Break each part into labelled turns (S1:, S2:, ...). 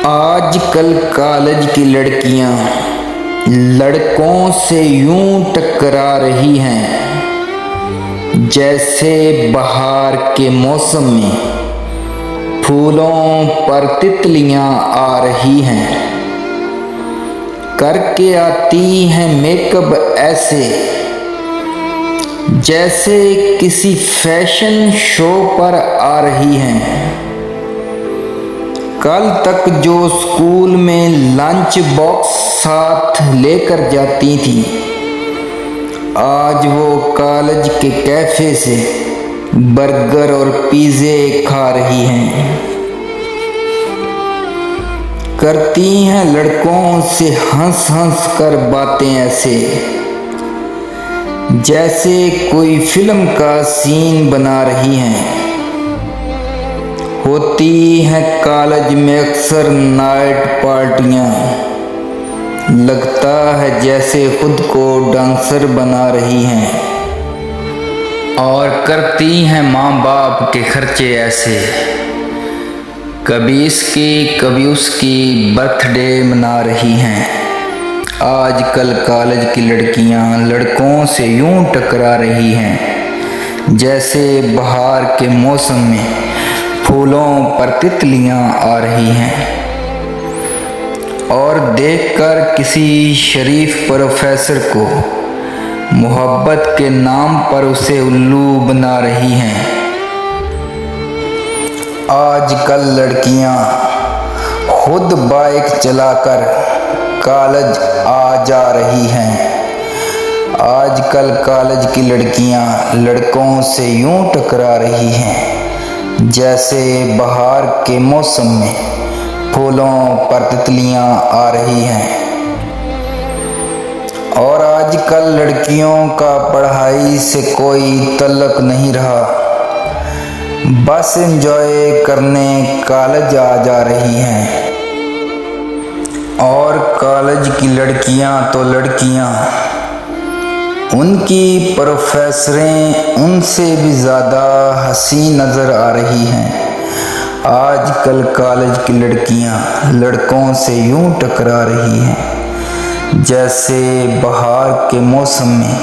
S1: आजकल कॉलेज की लड़कियां लड़कों से यूं टकरा रही हैं जैसे बहार के मौसम में फूलों पर तितलियां आ रही हैं। करके आती हैं मेकअप ऐसे जैसे किसी फैशन शो पर आ रही हैं। कल तक जो स्कूल में लंच बॉक्स साथ लेकर जाती थी, आज वो कॉलेज के कैफे से बर्गर और पिज़्ज़े खा रही हैं। करती हैं लड़कों से हंस हंस कर बातें ऐसे जैसे कोई फिल्म का सीन बना रही हैं। होती हैं कॉलेज में अक्सर नाइट पार्टियां, लगता है जैसे खुद को डांसर बना रही हैं। और करती हैं माँ बाप के खर्चे ऐसे, कभी इसकी कभी उसकी बर्थडे मना रही हैं। आजकल कॉलेज की लड़कियां लड़कों से यूं टकरा रही हैं जैसे बहार के मौसम में फूलों पर तितलियां आ रही हैं। और देखकर किसी शरीफ प्रोफेसर को मोहब्बत के नाम पर उसे उल्लू बना रही हैं। आजकल लड़कियां खुद बाइक चलाकर कॉलेज आ जा रही हैं। आजकल कॉलेज की लड़कियां लड़कों से यूं टकरा रही हैं जैसे बहार के मौसम में फूलों पर तितलियां आ रही हैं। और आजकल लड़कियों का पढ़ाई से कोई तल्लक नहीं रहा, बस एंजॉय करने कॉलेज आ जा रही हैं। और कॉलेज की लड़कियां तो लड़कियां, उनकी प्रोफेसरें उनसे भी ज़्यादा हसीन नज़र आ रही हैं। आजकल कॉलेज की लड़कियां लड़कों से यूं टकरा रही हैं जैसे बहार के मौसम में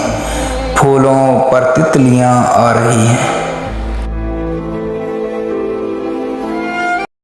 S1: फूलों पर तितलियां आ रही हैं।